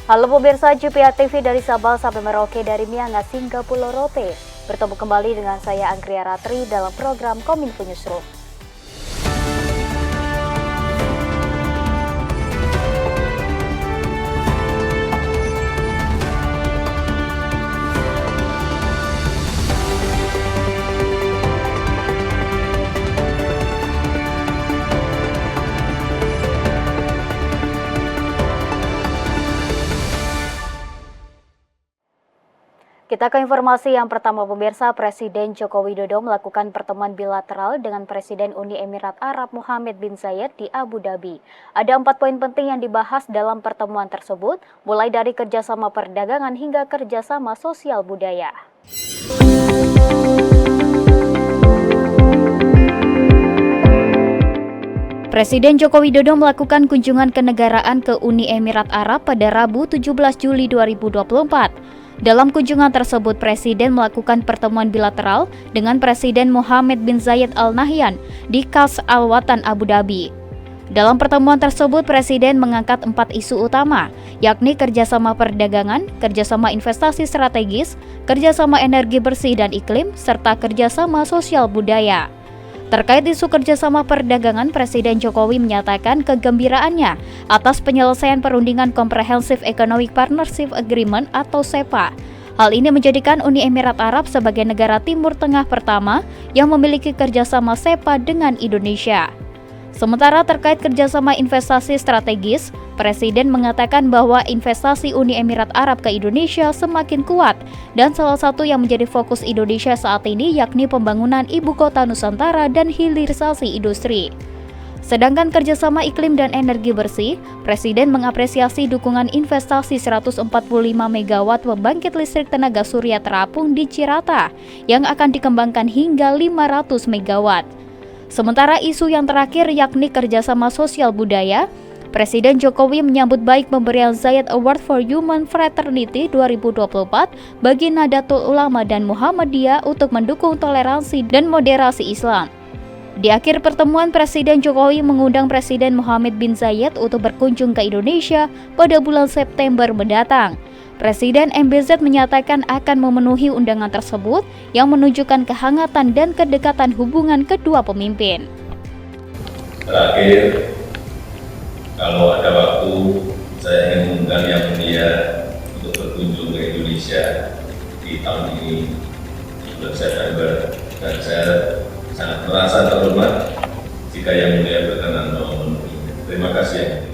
Halo pemirsa JPA TV dari Sabang sampai Merauke, dari Miangas hingga Pulau Rote. Bertemu kembali dengan saya Anggria Ratri dalam program Kominfo Newsroom. Kita ke informasi yang pertama pemirsa, Presiden Joko Widodo melakukan pertemuan bilateral dengan Presiden Uni Emirat Arab Mohammed bin Zayed di Abu Dhabi. Ada 4 poin penting yang dibahas dalam pertemuan tersebut, mulai dari kerjasama perdagangan hingga kerjasama sosial budaya. Presiden Joko Widodo melakukan kunjungan kenegaraan ke Uni Emirat Arab pada Rabu 17 Juli 2024. Dalam kunjungan tersebut, Presiden melakukan pertemuan bilateral dengan Presiden Mohammed bin Zayed Al Nahyan di Kas Al Watan Abu Dhabi. Dalam pertemuan tersebut, Presiden mengangkat 4 isu utama, yakni kerjasama perdagangan, kerjasama investasi strategis, kerjasama energi bersih dan iklim, serta kerjasama sosial budaya. Terkait isu kerjasama perdagangan, Presiden Jokowi menyatakan kegembiraannya atas penyelesaian perundingan Comprehensive Economic Partnership Agreement atau CEPA. Hal ini menjadikan Uni Emirat Arab sebagai negara Timur Tengah pertama yang memiliki kerjasama CEPA dengan Indonesia. Sementara terkait kerjasama investasi strategis, Presiden mengatakan bahwa investasi Uni Emirat Arab ke Indonesia semakin kuat dan salah satu yang menjadi fokus Indonesia saat ini yakni pembangunan ibu kota Nusantara dan hilirisasi industri. Sedangkan kerjasama iklim dan energi bersih, Presiden mengapresiasi dukungan investasi 145 MW pembangkit listrik tenaga surya terapung di Cirata yang akan dikembangkan hingga 500 MW. Sementara isu yang terakhir yakni kerjasama sosial budaya, Presiden Jokowi menyambut baik pemberian Zayed Award for Human Fraternity 2024 bagi Nahdlatul Ulama dan Muhammadiyah untuk mendukung toleransi dan moderasi Islam. Di akhir pertemuan, Presiden Jokowi mengundang Presiden Mohammed bin Zayed untuk berkunjung ke Indonesia pada bulan September mendatang. Presiden MBZ menyatakan akan memenuhi undangan tersebut yang menunjukkan kehangatan dan kedekatan hubungan kedua pemimpin. Terakhir, kalau ada waktu, saya ingin mengundang Yang Mulia untuk berkunjung ke Indonesia di tahun ini, bulan September, dan saya sangat merasa terhormat jika Yang Mulia berkenan memenuhi. Terima kasih Yang Mulia.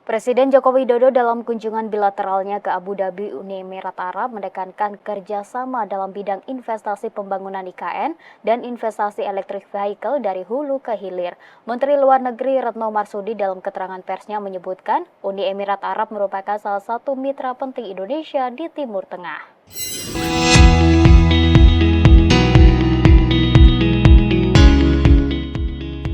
Presiden Joko Widodo dalam kunjungan bilateralnya ke Abu Dhabi, Uni Emirat Arab menekankan kerjasama dalam bidang investasi pembangunan IKN dan investasi electric vehicle dari hulu ke hilir. Menteri Luar Negeri Retno Marsudi dalam keterangan persnya menyebutkan Uni Emirat Arab merupakan salah satu mitra penting Indonesia di Timur Tengah.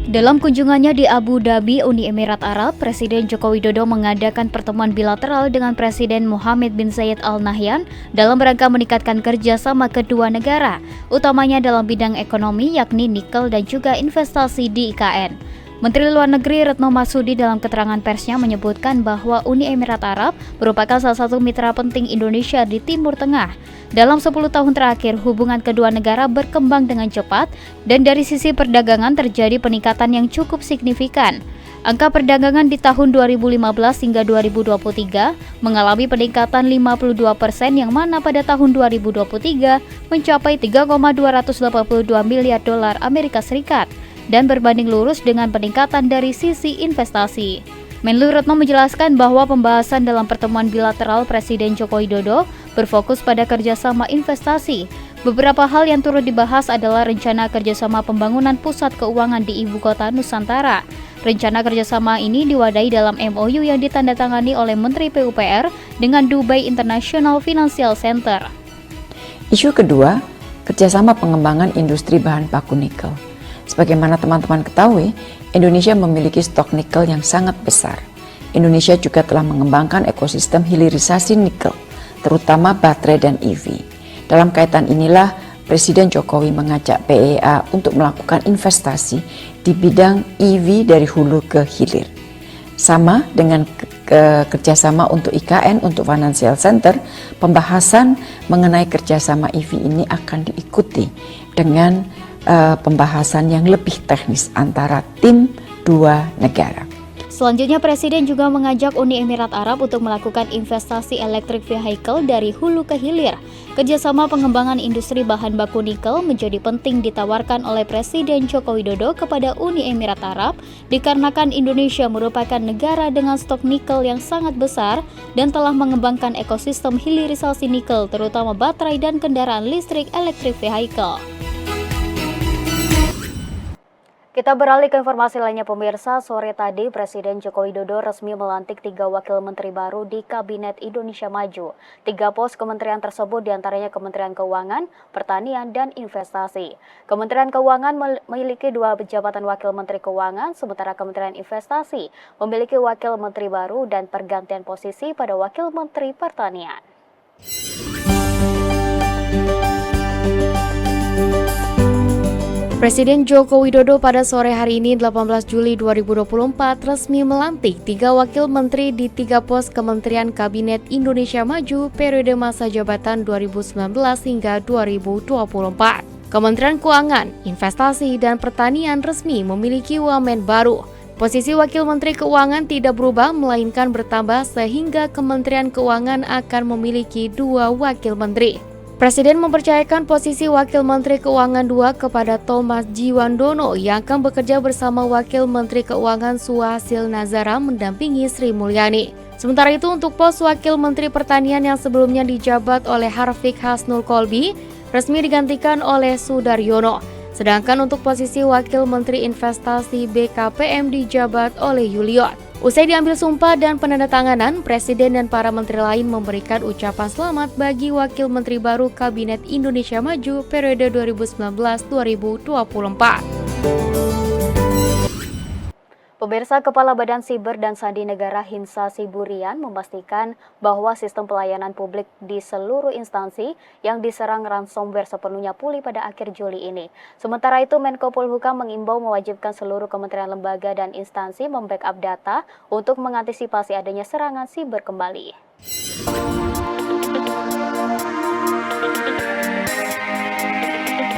Dalam kunjungannya di Abu Dhabi, Uni Emirat Arab, Presiden Joko Widodo mengadakan pertemuan bilateral dengan Presiden Mohammed bin Zayed Al Nahyan dalam rangka meningkatkan kerjasama kedua negara, utamanya dalam bidang ekonomi yakni nikel dan juga investasi di IKN. Menteri Luar Negeri Retno Marsudi dalam keterangan persnya menyebutkan bahwa Uni Emirat Arab merupakan salah satu mitra penting Indonesia di Timur Tengah. Dalam 10 tahun terakhir, hubungan kedua negara berkembang dengan cepat dan dari sisi perdagangan terjadi peningkatan yang cukup signifikan. Angka perdagangan di tahun 2015 hingga 2023 mengalami peningkatan 52% yang mana pada tahun 2023 mencapai 3,282 miliar dolar Amerika Serikat. Dan berbanding lurus dengan peningkatan dari sisi investasi. Menlu Retno menjelaskan bahwa pembahasan dalam pertemuan bilateral Presiden Joko Widodo berfokus pada kerjasama investasi. Beberapa hal yang turut dibahas adalah rencana kerjasama pembangunan pusat keuangan di Ibu Kota Nusantara. Rencana kerjasama ini diwadahi dalam MOU yang ditandatangani oleh Menteri PUPR dengan Dubai International Financial Center. Isu kedua, kerjasama pengembangan industri bahan baku nikel. Sebagaimana teman-teman ketahui, Indonesia memiliki stok nikel yang sangat besar. Indonesia juga telah mengembangkan ekosistem hilirisasi nikel, terutama baterai dan EV. Dalam kaitan inilah, Presiden Jokowi mengajak PEA untuk melakukan investasi di bidang EV dari hulu ke hilir. Sama dengan kerjasama untuk IKN, untuk Financial Center, pembahasan mengenai kerjasama EV ini akan diikuti dengan pembahasan yang lebih teknis antara tim dua negara. Selanjutnya, Presiden juga mengajak Uni Emirat Arab untuk melakukan investasi electric vehicle dari hulu ke hilir. Kerjasama pengembangan industri bahan baku nikel menjadi penting ditawarkan oleh Presiden Joko Widodo kepada Uni Emirat Arab dikarenakan Indonesia merupakan negara dengan stok nikel yang sangat besar dan telah mengembangkan ekosistem hilirisasi nikel terutama baterai dan kendaraan listrik electric vehicle. Kita beralih ke informasi lainnya pemirsa. Sore tadi Presiden Joko Widodo resmi melantik 3 wakil menteri baru di Kabinet Indonesia Maju. 3 pos kementerian tersebut diantaranya Kementerian Keuangan, Pertanian, dan Investasi. Kementerian Keuangan memiliki 2 jabatan wakil menteri keuangan, sementara Kementerian Investasi memiliki wakil menteri baru dan pergantian posisi pada wakil menteri Pertanian. Presiden Joko Widodo pada sore hari ini 18 Juli 2024 resmi melantik 3 wakil menteri di 3 pos Kementerian Kabinet Indonesia Maju periode masa jabatan 2019 hingga 2024. Kementerian Keuangan, Investasi, dan Pertanian resmi memiliki wamen baru. Posisi Wakil Menteri Keuangan tidak berubah melainkan bertambah sehingga Kementerian Keuangan akan memiliki 2 wakil menteri. Presiden mempercayakan posisi Wakil Menteri Keuangan 2 kepada Thomas Jiwandono yang akan bekerja bersama Wakil Menteri Keuangan Suhasil Nazara mendampingi Sri Mulyani. Sementara itu untuk pos Wakil Menteri Pertanian yang sebelumnya dijabat oleh Harfiq Hasnul Kolbi resmi digantikan oleh Sudaryono. Sedangkan untuk posisi Wakil Menteri Investasi BKPM dijabat oleh Yuliot. Usai diambil sumpah dan penandatanganan, Presiden dan para menteri lain memberikan ucapan selamat bagi Wakil Menteri baru Kabinet Indonesia Maju periode 2019-2024. Pemirsa, Kepala Badan Siber dan Sandi Negara Hinsa Siburian memastikan bahwa sistem pelayanan publik di seluruh instansi yang diserang ransomware sepenuhnya pulih pada akhir Juli ini. Sementara itu, Menko Polhukam mengimbau mewajibkan seluruh kementerian lembaga dan instansi membackup data untuk mengantisipasi adanya serangan siber kembali.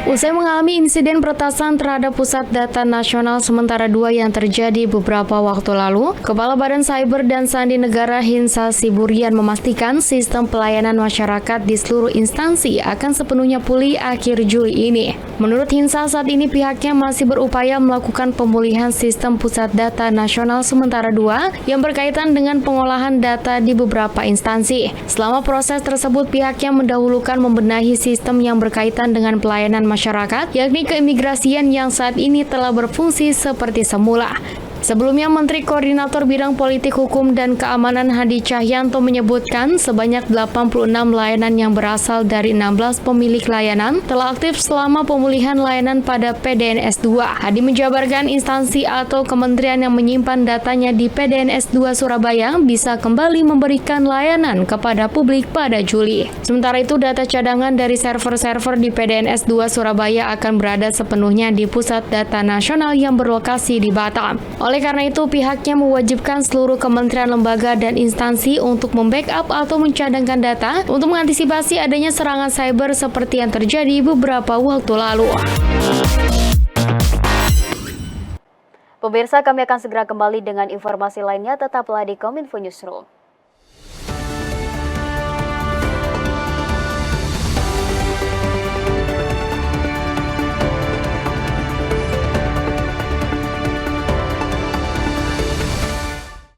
Usai mengalami insiden peretasan terhadap Pusat Data Nasional Sementara 2 yang terjadi beberapa waktu lalu, Kepala Badan Cyber dan Sandi Negara Hinsa Siburian memastikan sistem pelayanan masyarakat di seluruh instansi akan sepenuhnya pulih akhir Juli ini. Menurut Hinsa, saat ini pihaknya masih berupaya melakukan pemulihan sistem Pusat Data Nasional Sementara 2 yang berkaitan dengan pengolahan data di beberapa instansi. Selama proses tersebut, pihaknya mendahulukan membenahi sistem yang berkaitan dengan pelayanan masyarakat, yakni keimigrasian yang saat ini telah berfungsi seperti semula. Sebelumnya, Menteri Koordinator Bidang Politik Hukum dan Keamanan Hadi Cahyanto menyebutkan sebanyak 86 layanan yang berasal dari 16 pemilik layanan telah aktif selama pemulihan layanan pada PDNS 2. Hadi menjabarkan instansi atau kementerian yang menyimpan datanya di PDNS 2 Surabaya bisa kembali memberikan layanan kepada publik pada Juli. Sementara itu, data cadangan dari server-server di PDNS 2 Surabaya akan berada sepenuhnya di Pusat Data Nasional yang berlokasi di Batam. Oleh karena itu, pihaknya mewajibkan seluruh kementerian, lembaga, dan instansi untuk membackup atau mencadangkan data untuk mengantisipasi adanya serangan cyber seperti yang terjadi beberapa waktu lalu. Pemirsa, kami akan segera kembali dengan informasi lainnya. Tetaplah di Kominfo Newsroom.